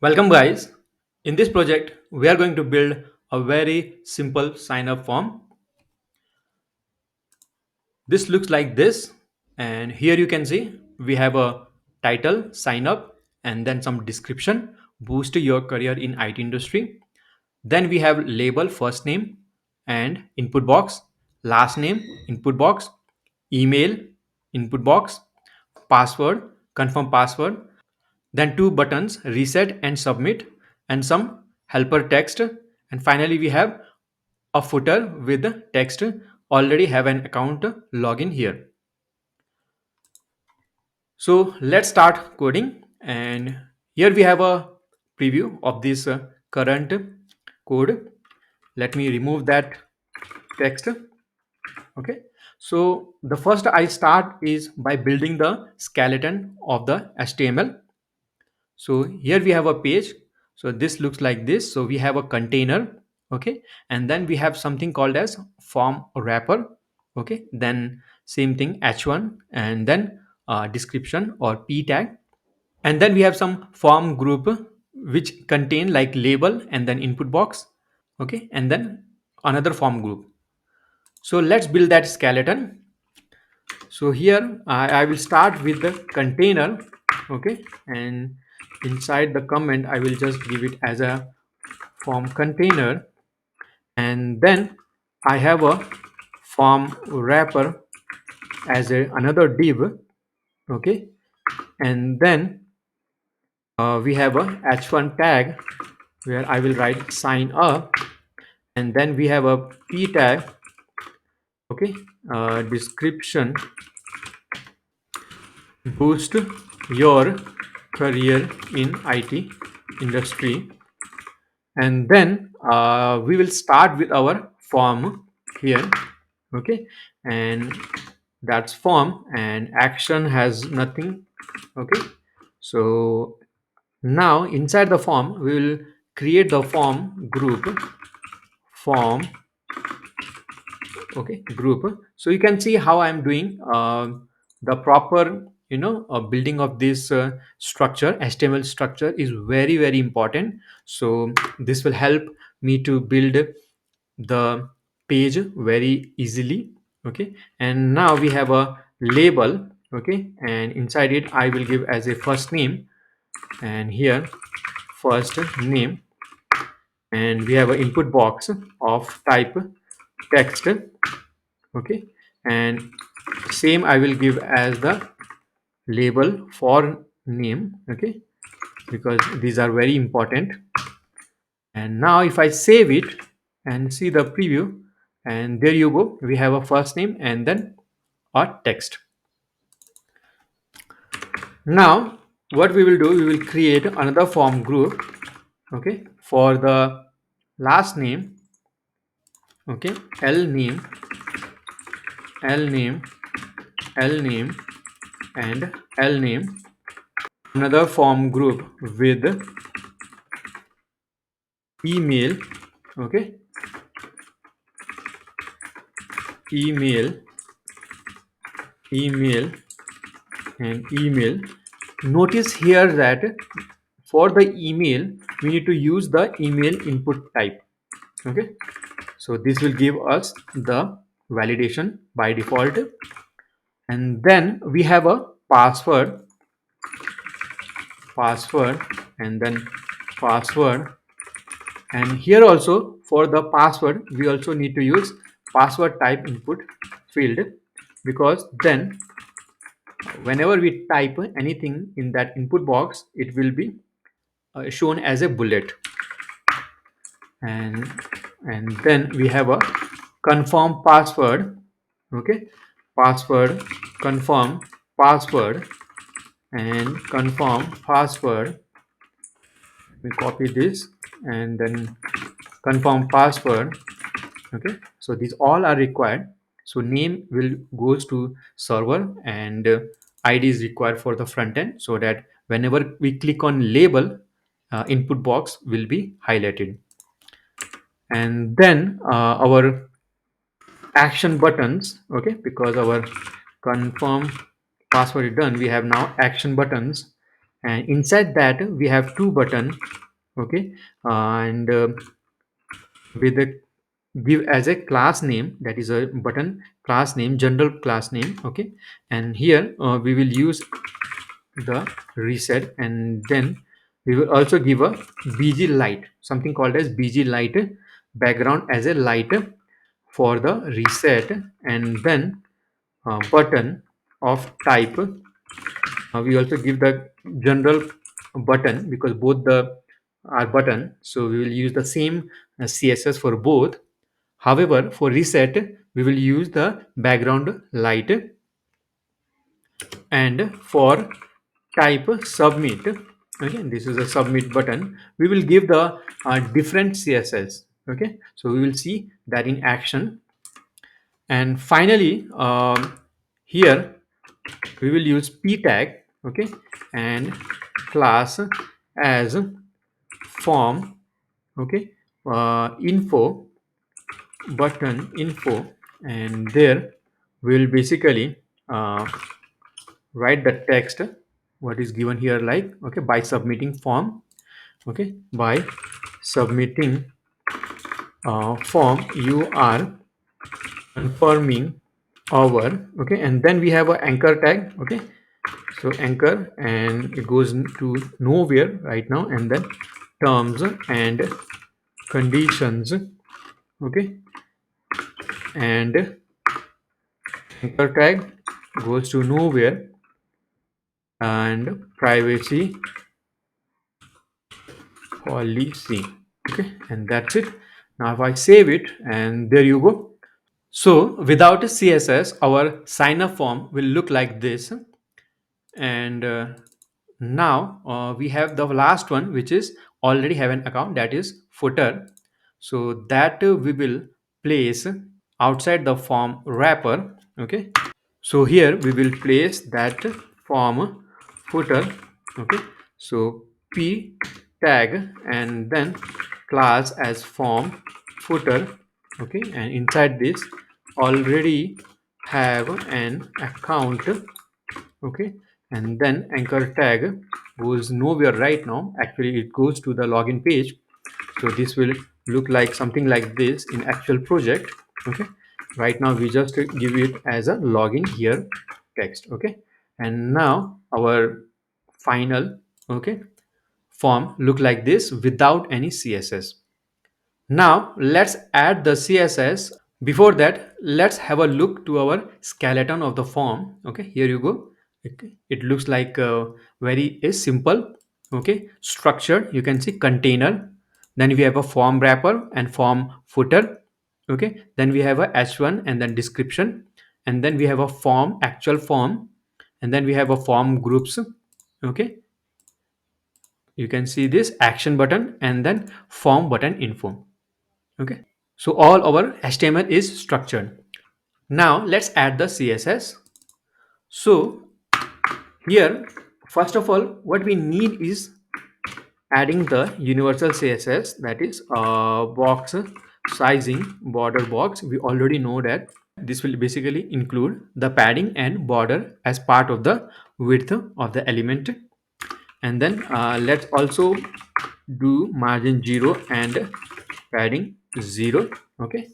Welcome guys. In this project, we are going to build a very simple sign up form. This looks like this, and here you can see we have a title, sign up, and then some description, boost your career in IT industry. Then we have label, first name and input box, last name, input box, email, input box, password, confirm password, then two buttons, reset and submit, and some helper text. And finally, we have a footer with the text, already have an account login here. So let's start coding. And here we have a preview of this current code. Let me remove that text. Okay. So the first I start is by building the skeleton of the HTML. So here we have a page. So this looks like this. So we have a container. Okay. And then we have something called as form wrapper. Okay. Then same thing h1 and then description or p tag. And then we have some form group which contain like label and then input box. Okay. And then another form group. So let's build that skeleton. So here I will start with the container. Okay. And inside the comment I will just give it as a form container, and then I have a form wrapper as another div. Okay. And then we have a h1 tag where I will write sign up, and then we have a p tag. Okay. Description, boost your career in IT industry. And then we will start with our form here. Okay. And that's form, and action has nothing. Okay. So now inside the form we will create the form group, form. Okay, group. So you can see how I'm doing the proper building of this structure. HTML structure is very important. So this will help me to build the page very easily. Okay. And now we have a label. Okay. And inside it I will give as a first name, and here first name, and we have an input box of type text. Okay. And same I will give as the label for name. Okay, because these are very important. And now if I save it and see the preview, and there you go, we have a first name and then a text. Now what we will do, we will create another form group. Okay, for the last name. Okay, l name, l name, l name, and l name. Another form group with email. Okay, email, email, and email. Notice here that for the email we need to use the email input type. Okay, so this will give us the validation by default. And then we have a password, password, and then password. And here also for the password we also need to use password type input field, because then whenever we type anything in that input box it will be shown as a bullet. and and then we have a confirm password. Okay, password, confirm password, and confirm password. We copy this and then confirm password. Okay, so these all are required. So name will goes to server, and id is required for the front end, so that whenever we click on label, input box will be highlighted. And then our action buttons. Okay, because our confirm password is done, we have now action buttons. and inside that we have two button. Okay, and with a give as a class name, that is a button class name, general class name. Okay, and here we will use the reset, and then we will also give a bg light, something called as bg light background as a light for the reset, and then button of type. We also give the general button because both the are button, so we will use the same css for both. However, for reset we will use the background light, and for type submit, okay, this is a submit button, we will give the different css. Okay, so we will see that in action. And finally, here we will use p tag. Okay, and class as form. Okay, info, button info, and there we will basically write the text what is given here, like, okay, by submitting form. Okay, by submitting form you are confirming our. Okay, and then we have a anchor tag. Okay, so anchor, and it goes to nowhere right now, and then terms and conditions. Okay, and anchor tag goes to nowhere, and privacy policy. Okay, and that's it. Now if I save it, and there you go. So without a css our sign up form will look like this. And now we have the last one, which is already have an account, that is footer. So that we will place outside the form wrapper. Okay, so here we will place that form footer. Okay, so p tag, and then class as form footer. Okay, and inside this already have an account. Okay, and then anchor tag goes nowhere right now, actually it goes to the login page. So this will look like something like this in actual project. Okay, right now we just give it as a login here text. Okay, and now our final, okay, form look like this without any css. Now let's add the css. Before that, let's have a look to our skeleton of the form. Okay, here you go. Okay, it looks like very a simple, okay, structure. You can see container, then we have a form wrapper and form footer. Okay, then we have a h1 and then description, and then we have a form, actual form, and then we have a form groups. Okay, you can see this action button and then form button info. Okay, so all our html is structured. Now let's add the css. So here, first of all, what we need is adding the universal css, that is box sizing border box. We already know that this will basically include the padding and border as part of the width of the element. And then let's also do margin 0 and padding 0. Okay,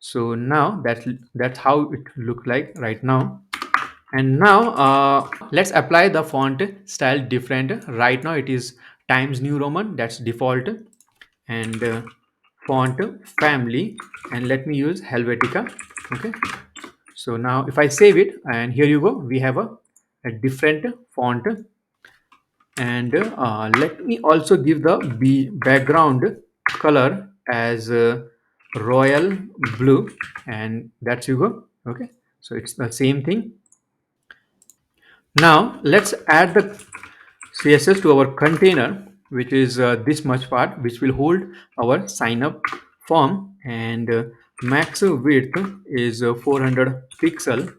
so now that's how it look like right now. And now let's apply the font style different. Right now it is Times New Roman, that's default, and font family, and let me use Helvetica. Okay, so now if I save it, and here you go, we have a different font. And let me also give the background color as royal blue, and that's you go. Okay, so it's the same thing. Now let's add the css to our container, which is this much part, which will hold our sign up form. And max width is 400 pixel,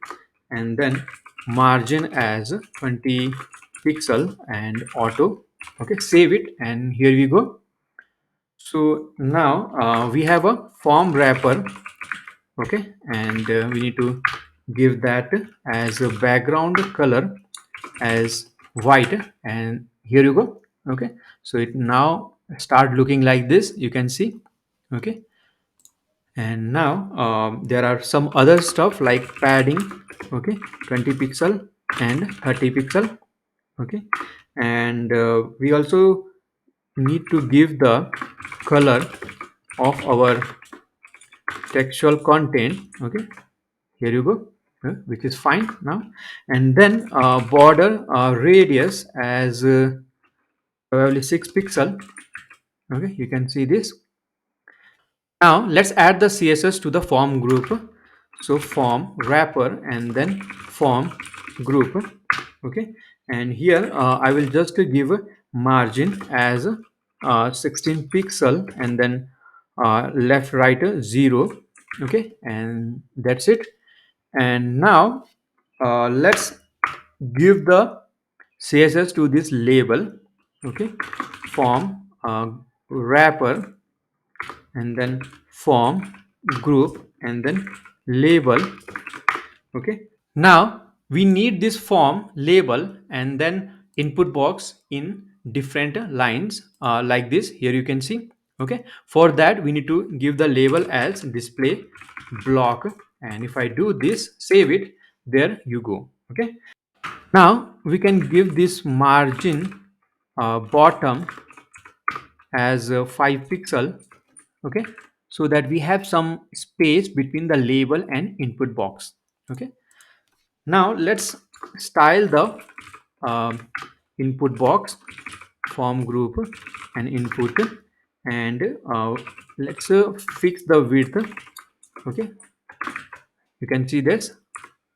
and then margin as 20 pixel, and auto. Okay, save it, and here we go. So now we have a form wrapper. Okay, and we need to give that as a background color as white, and here you go. Okay, so it now start looking like this, you can see. Okay, and now there are some other stuff like padding. Okay, 20 pixel and 30 pixel. Okay, and we also need to give the color of our textual content. Okay, here you go, which is fine now. And then border radius as probably 6 pixel. Okay, you can see this. Now let's add the css to the form group. So form wrapper and then form group. Okay, and here I will just give a margin as 16 pixel and then left right 0. Okay, and that's it. And now let's give the css to this label. Okay, form wrapper and then form group and then label. Okay, now we need this form label and then input box in different lines like this. Here you can see. Okay, for that we need to give the label as display block, and if I do this, save it, there you go. Okay, now we can give this margin bottom as 5 pixel. Okay, so that we have some space between the label and input box. Okay, now let's style the um, input box, form group and input, and let's fix the width. Okay, you can see this.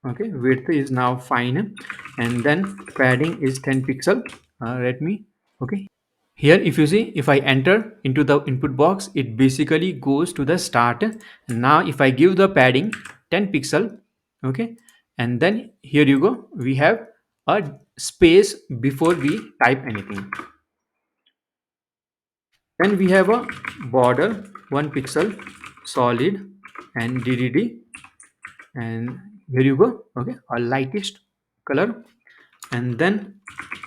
Okay, width is now fine, and then padding is 10 pixel. Let me, okay, here if you see, if I enter into the input box, it basically goes to the start. Now if I give the padding 10 pixel, okay, and then here you go, we have a space before we type anything. Then we have a border 1 pixel solid and DDD, and here you go. Okay, a lightest color. And then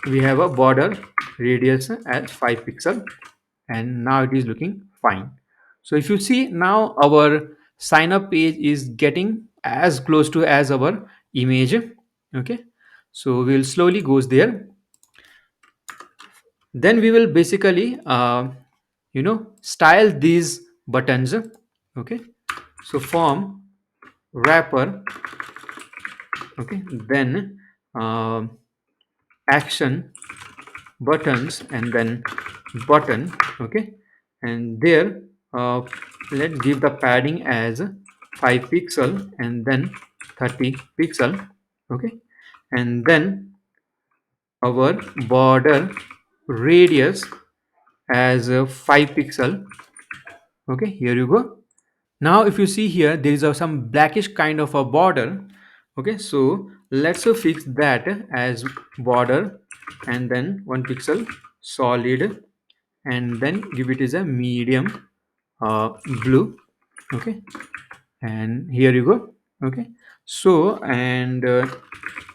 we have a border radius as 5 pixel, and now it is looking fine. So if you see, now our sign up page is getting as close to as our image. Okay, so we'll slowly goes there. Then we will basically style these buttons. Okay, so form wrapper. Okay, then action buttons and then button. Okay, and there let's give the padding as 5 pixel and then 30 pixel. Okay, and then our border radius as 5 pixel. Okay, here you go. Now if you see here, there is some blackish kind of a border. Okay, so let's fix that as border and then 1 pixel solid, and then give it as a medium blue. Okay, and here you go. Okay, so and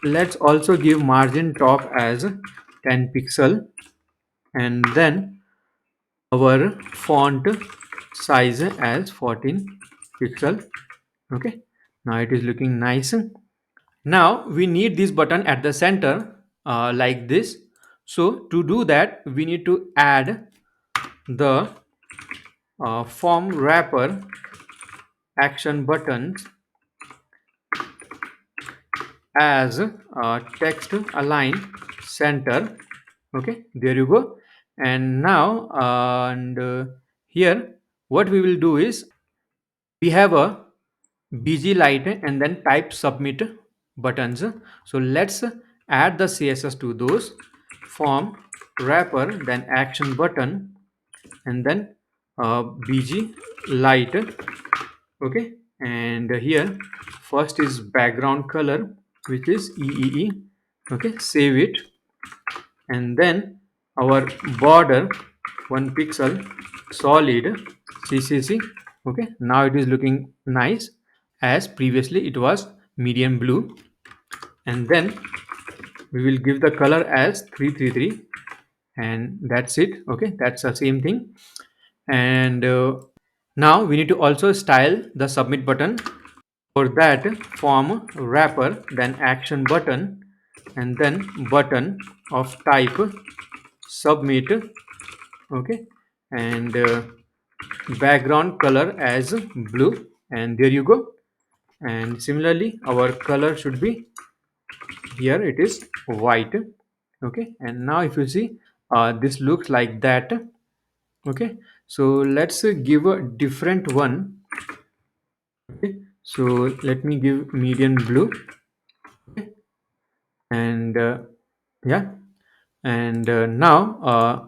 let's also give margin top as 10 pixel, and then our font size as 14 pixel. Okay, now it is looking nice. Now we need this button at the center like this. So to do that, we need to add the form wrapper action buttons as text align center. Okay, there you go. And now here what we will do is, we have a bg light and then type submit buttons. So let's add the css to those. Form wrapper then action button and then bg light. Okay, and here first is background color, which is eee. Okay, save it, and then our border 1 pixel solid ccc. Okay, now it is looking nice, as previously it was medium blue. And then we will give the color as 333, and that's it. Okay, that's the same thing. And now we need to also style the submit button. For that, form wrapper, then action button, and then button of type submit. Okay, and background color as blue, and there you go. And similarly our color should be, here it is white. Okay, and now if you see, this looks like that. Okay, so let's give a different one. Okay, so let me give medium blue. Okay, and yeah, and now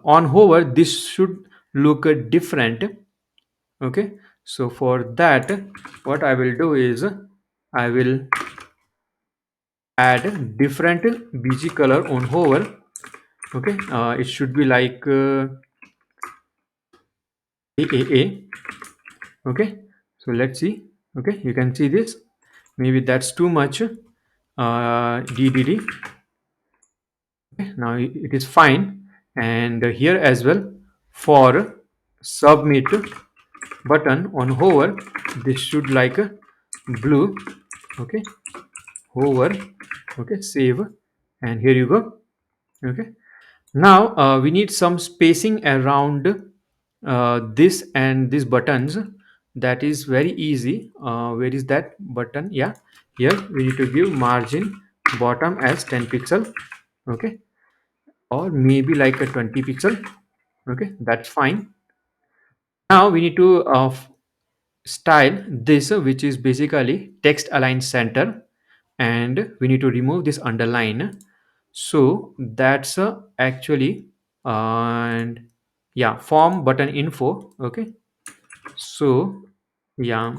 on hover this should look different. Okay, so for that, what I will do is I will add different bg color on hover. Okay, it should be like AAA. Okay, so let's see. Okay, you can see this, maybe that's too much. DDD. Okay, now it is fine. And here as well, for submit button on hover, this should like blue. Okay, hover. Okay, save, and here you go. Okay, now we need some spacing around this and these buttons. That is very easy. Where is that button? Yeah, here we need to give margin bottom as 10 pixel. Okay, or maybe like a 20 pixel. Okay, that's fine. Now we need to style this, which is basically text align center, and we need to remove this underline. So that's actually, and yeah, form button info. Okay, so yeah,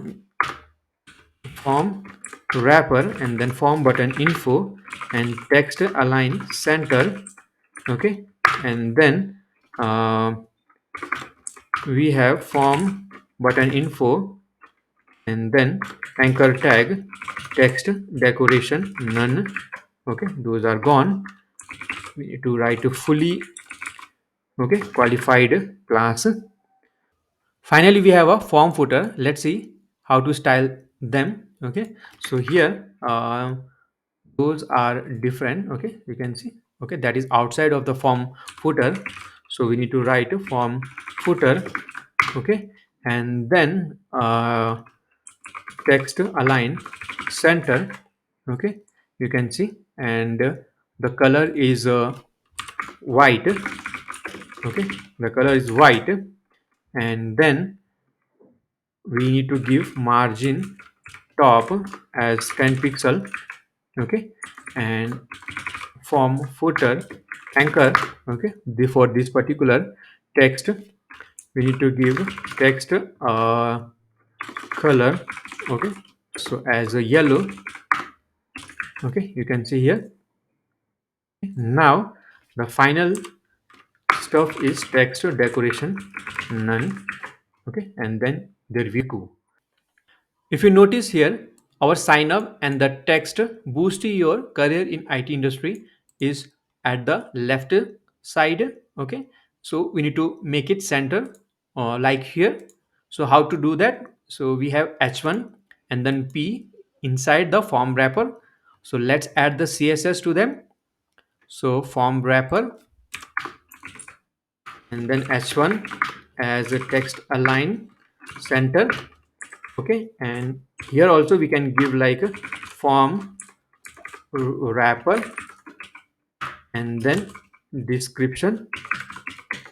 form wrapper, and then form button info, and text align center. Okay, and then we have form button info, and then anchor tag text decoration none. Okay, those are gone. We need to write a fully, okay, qualified class. Finally we have a form footer. Let's see how to style them. Okay, so here those are different. Okay, you can see. Okay, that is outside of the form footer, so we need to write a form footer. Okay, and then text align center. Okay, you can see, and the color is white. Okay, the color is white, and then we need to give margin top as 10 pixel. Okay, and form footer anchor. Okay, for this particular text we need to give text color. Okay, so as a yellow. Okay, you can see here. Now the final stuff is text decoration none. Okay, and then there we go. If you notice here, our sign up and the text boost your career in IT industry is at the left side. Okay, so we need to make it center, like here. So how to do that? So we have H1 and then P inside the form wrapper. So let's add the CSS to them. So form wrapper, and then H1 as a text align center. Okay, and here also we can give like a form wrapper, and then description.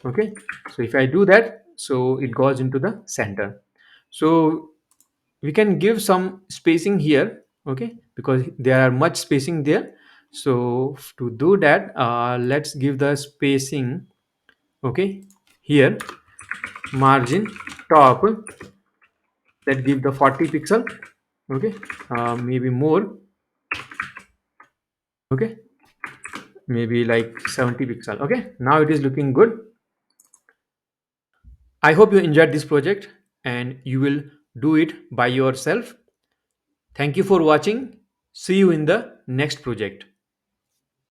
Okay, so if I do that, so it goes into the center. So we can give some spacing here. Okay, because there are much spacing there. So to do that, let's give the spacing. Okay, here margin top, that give the 40 pixel. Okay, maybe more. Okay, maybe like 70 pixel. Okay, now it is looking good. I hope you enjoyed this project and you will do it by yourself. Thank you for watching. See you in the next project.